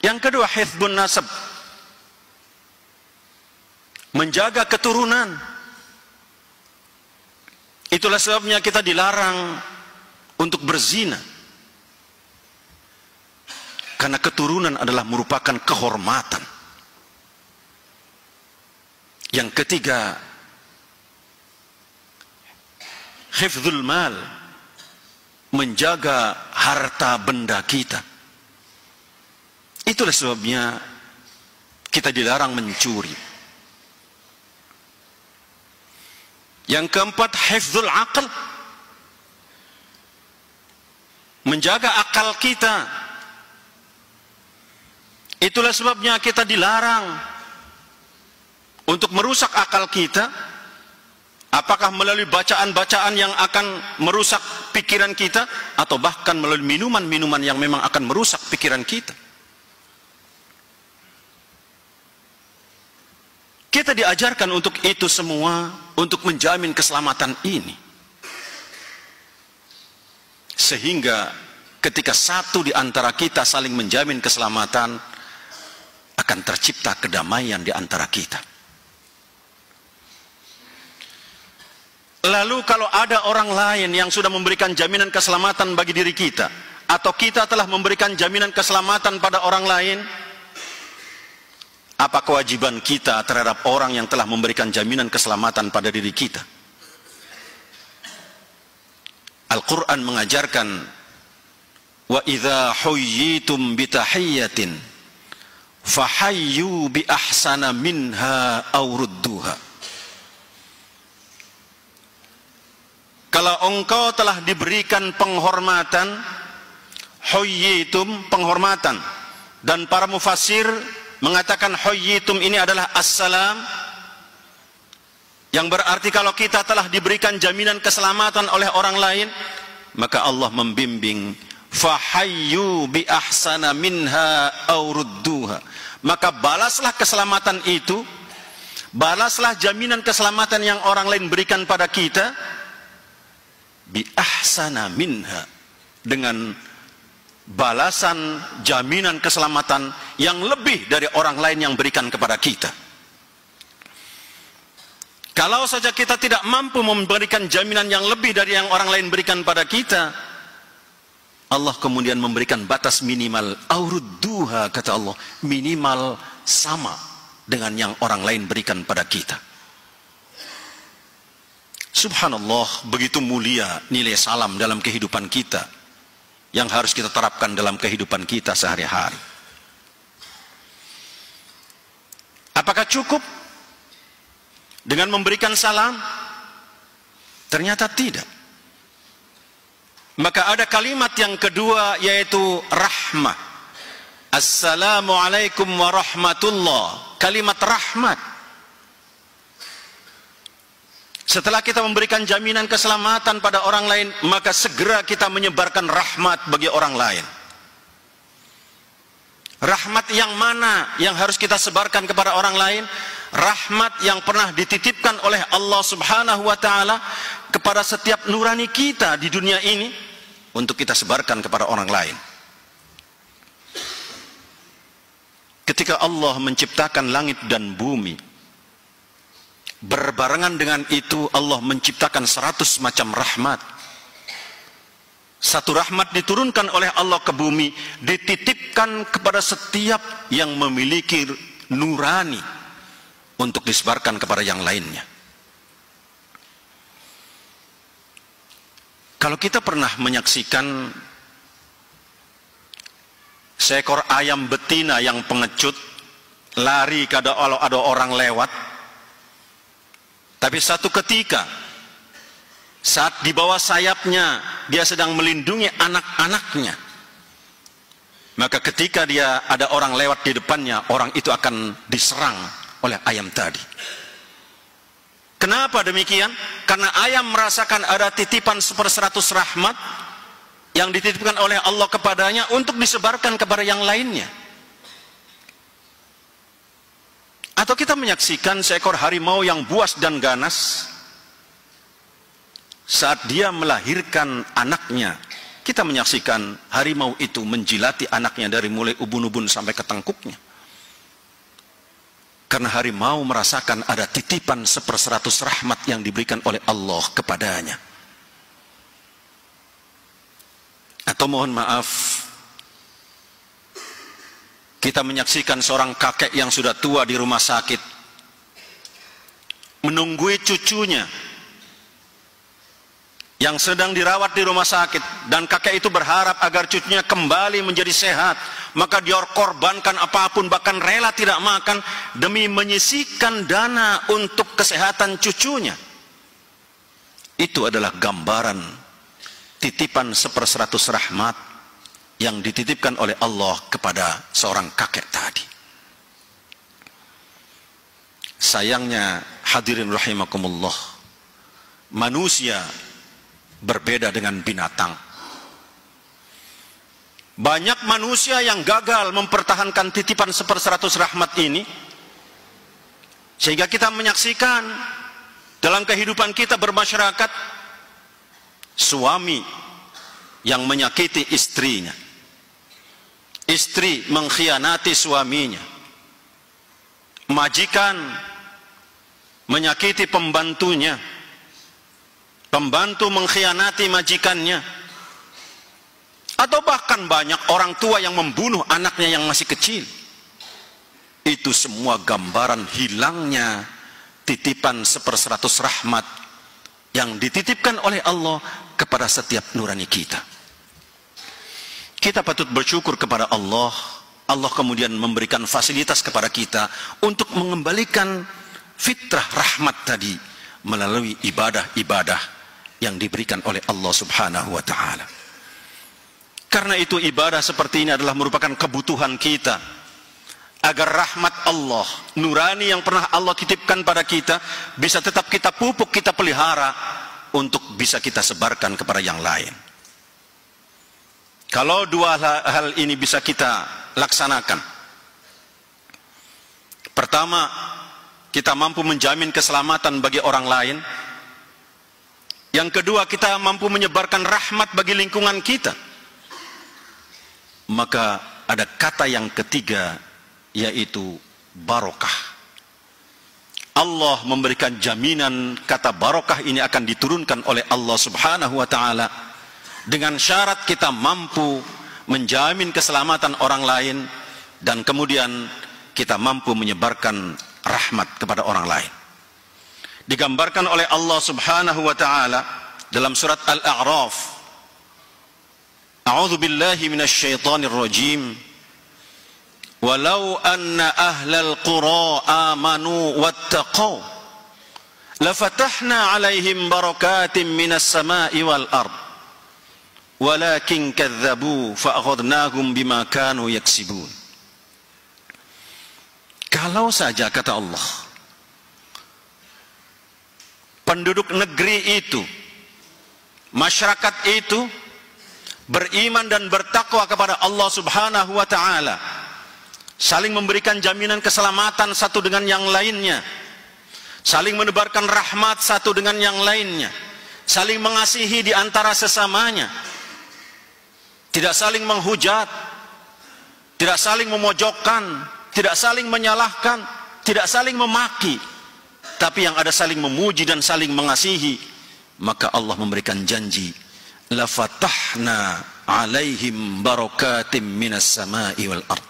Yang kedua, hifdzun nasab, menjaga keturunan. Itulah sebabnya kita dilarang untuk berzina, karena keturunan adalah merupakan kehormatan. Yang ketiga, hifdzul mal, menjaga harta benda kita. Itulah sebabnya kita dilarang mencuri. Yang keempat, hifdzul aql, menjaga akal kita. Itulah sebabnya kita dilarang untuk merusak akal kita, apakah melalui bacaan-bacaan yang akan merusak pikiran kita, atau bahkan melalui minuman-minuman yang memang akan merusak pikiran kita. Kita diajarkan untuk itu semua, untuk menjamin keselamatan ini. Sehingga ketika satu di antara kita saling menjamin keselamatan, akan tercipta kedamaian di antara kita. Lalu kalau ada orang lain yang sudah memberikan jaminan keselamatan bagi diri kita, atau kita telah memberikan jaminan keselamatan pada orang lain, apa kewajiban kita terhadap orang yang telah memberikan jaminan keselamatan pada diri kita? Al-Quran mengajarkan, wa idza huyyitum bitahiyyatin fahayyu bi ahsana minha aw rudduha. Kalau engkau telah diberikan penghormatan, huyyitum, penghormatan, dan para mufassir mengatakan huyyitum ini adalah assalam, yang berarti kalau kita telah diberikan jaminan keselamatan oleh orang lain, maka Allah membimbing, fahayyu bi ahsana minha aw rudduha, maka balaslah keselamatan itu, balaslah jaminan keselamatan yang orang lain berikan pada kita, bi ahsana minha, dengan balasan jaminan keselamatan yang lebih dari orang lain yang berikan kepada kita. Kalau saja kita tidak mampu memberikan jaminan yang lebih dari yang orang lain berikan pada kita, Allah kemudian memberikan batas minimal, aurudduha, kata Allah, minimal sama dengan yang orang lain berikan pada kita. Subhanallah, begitu mulia nilai salam dalam kehidupan kita, yang harus kita terapkan dalam kehidupan kita sehari-hari. Apakah cukup dengan memberikan salam? Ternyata tidak. Maka ada kalimat yang kedua, yaitu rahmah. Assalamualaikum warahmatullah. Kalimat rahmat. Setelah kita memberikan jaminan keselamatan pada orang lain, maka segera kita menyebarkan rahmat bagi orang lain. Rahmat yang mana yang harus kita sebarkan kepada orang lain? Rahmat yang pernah dititipkan oleh Allah Subhanahu wa ta'ala kepada setiap nurani kita di dunia ini, untuk kita sebarkan kepada orang lain. Ketika Allah menciptakan langit dan bumi, berbarengan dengan itu Allah menciptakan 100 macam rahmat. Satu rahmat diturunkan oleh Allah ke bumi, dititipkan kepada setiap yang memiliki nurani untuk disebarkan kepada yang lainnya. Kalau kita pernah menyaksikan seekor ayam betina yang pengecut, lari kalau ada orang lewat, tapi satu ketika saat di bawah sayapnya dia sedang melindungi anak-anaknya, maka ketika dia ada orang lewat di depannya, orang itu akan diserang oleh ayam tadi. Kenapa demikian? Karena ayam merasakan ada titipan 100 rahmat yang dititipkan oleh Allah kepadanya untuk disebarkan kepada yang lainnya. Atau kita menyaksikan seekor harimau yang buas dan ganas, saat dia melahirkan anaknya, kita menyaksikan harimau itu menjilati anaknya dari mulai ubun-ubun sampai ke tengkuknya. Karena harimau merasakan ada titipan 1/100 rahmat yang diberikan oleh Allah kepadanya. Atau mohon maaf, kita menyaksikan seorang kakek yang sudah tua di rumah sakit, menunggui cucunya yang sedang dirawat di rumah sakit, dan kakek itu berharap agar cucunya kembali menjadi sehat, maka dia korbankan apapun, bahkan rela tidak makan demi menyisihkan dana untuk kesehatan cucunya. Itu adalah gambaran titipan 1/100 rahmat yang dititipkan oleh Allah kepada seorang kakek tadi. Sayangnya hadirin rahimakumullah, manusia berbeda dengan binatang. Banyak manusia yang gagal mempertahankan titipan 1/100 rahmat ini, sehingga kita menyaksikan dalam kehidupan kita bermasyarakat, suami yang menyakiti istrinya, istri mengkhianati suaminya, majikan menyakiti pembantunya, pembantu mengkhianati majikannya, atau bahkan banyak orang tua yang membunuh anaknya yang masih kecil. Itu semua gambaran hilangnya titipan 1/100 rahmat yang dititipkan oleh Allah kepada setiap nurani kita. Kita patut bersyukur kepada Allah. Allah kemudian memberikan fasilitas kepada kita untuk mengembalikan fitrah rahmat tadi melalui ibadah-ibadah yang diberikan oleh Allah Subhanahu wa ta'ala. Karena itu ibadah seperti ini adalah merupakan kebutuhan kita, agar rahmat Allah, nurani yang pernah Allah titipkan pada kita, bisa tetap kita pupuk, kita pelihara, untuk bisa kita sebarkan kepada yang lain. Kalau dua hal ini bisa kita laksanakan, pertama, kita mampu menjamin keselamatan bagi orang lain. Yang kedua, kita mampu menyebarkan rahmat bagi lingkungan kita. Maka ada kata yang ketiga, yaitu barokah. Allah memberikan jaminan kata barokah ini akan diturunkan oleh Allah Subhanahu wa ta'ala, dengan syarat kita mampu menjamin keselamatan orang lain, dan kemudian kita mampu menyebarkan rahmat kepada orang lain. Digambarkan oleh Allah Subhanahu wa ta'ala dalam surat Al-A'raf, A'udzu billahi minasy syaithanir rajim, walau anna ahlal qura amanu wattaqau lafatahna 'alaihim barakatim minas sama'i wal ard walakin kadzdzabu fa'akhadnahum bima kanu yaksibun. Kalau saja, kata Allah, penduduk negeri itu, masyarakat itu beriman dan bertakwa kepada Allah Subhanahu wa ta'ala, saling memberikan jaminan keselamatan satu dengan yang lainnya, saling menebarkan rahmat satu dengan yang lainnya, saling mengasihi di antara sesamanya, tidak saling menghujat, tidak saling memojokkan, tidak saling menyalahkan, tidak saling memaki, tapi yang ada saling memuji dan saling mengasihi, maka Allah memberikan janji, la fatahna 'alaihim barakatim minas sama'i wal ard.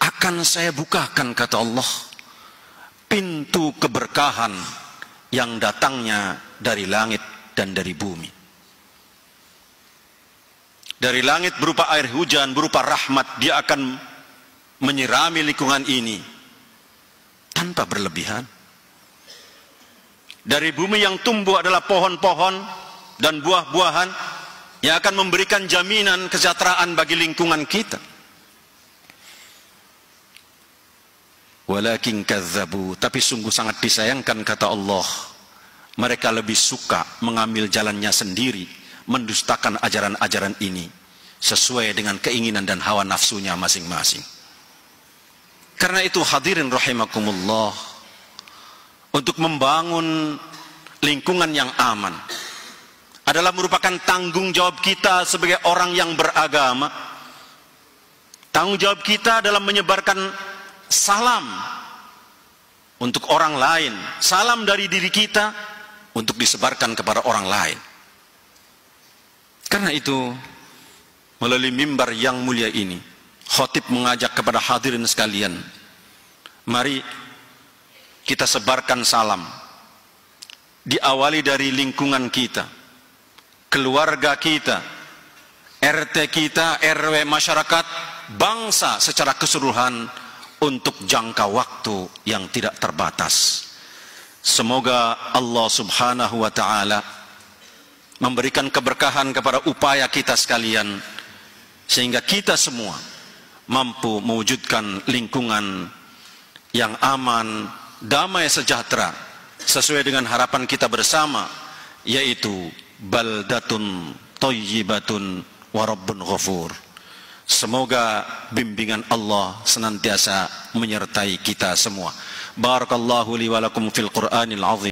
Akan saya bukakan, kata Allah, pintu keberkahan yang datangnya dari langit dan dari bumi. Dari langit berupa air hujan, berupa rahmat, dia akan menyirami lingkungan ini tanpa berlebihan. Dari bumi yang tumbuh adalah pohon-pohon dan buah-buahan yang akan memberikan jaminan kesejahteraan bagi lingkungan kita. Walakin kadzdzabu, tapi sungguh sangat disayangkan, kata Allah, mereka lebih suka mengambil jalannya sendiri, mendustakan ajaran-ajaran ini sesuai dengan keinginan dan hawa nafsunya masing-masing. Karena itu hadirin rahimakumullah, untuk membangun lingkungan yang aman, adalah merupakan tanggung jawab kita sebagai orang yang beragama. Tanggung jawab kita dalam menyebarkan salam untuk orang lain, salam dari diri kita untuk disebarkan kepada orang lain. Karena itu, melalui mimbar yang mulia ini, khatib mengajak kepada hadirin sekalian, mari kita sebarkan salam. Diawali dari lingkungan kita, keluarga kita, RT kita, RW, masyarakat, bangsa secara keseluruhan untuk jangka waktu yang tidak terbatas. Semoga Allah Subhanahu wa ta'ala memberikan keberkahan kepada upaya kita sekalian, sehingga kita semua mampu mewujudkan lingkungan yang aman, damai, sejahtera, sesuai dengan harapan kita bersama, yaitu baldatun thayyibatun wa rabbun ghafur. Semoga bimbingan Allah senantiasa menyertai kita semua. Barakallahu li wa lakum fil Qur'anil azim.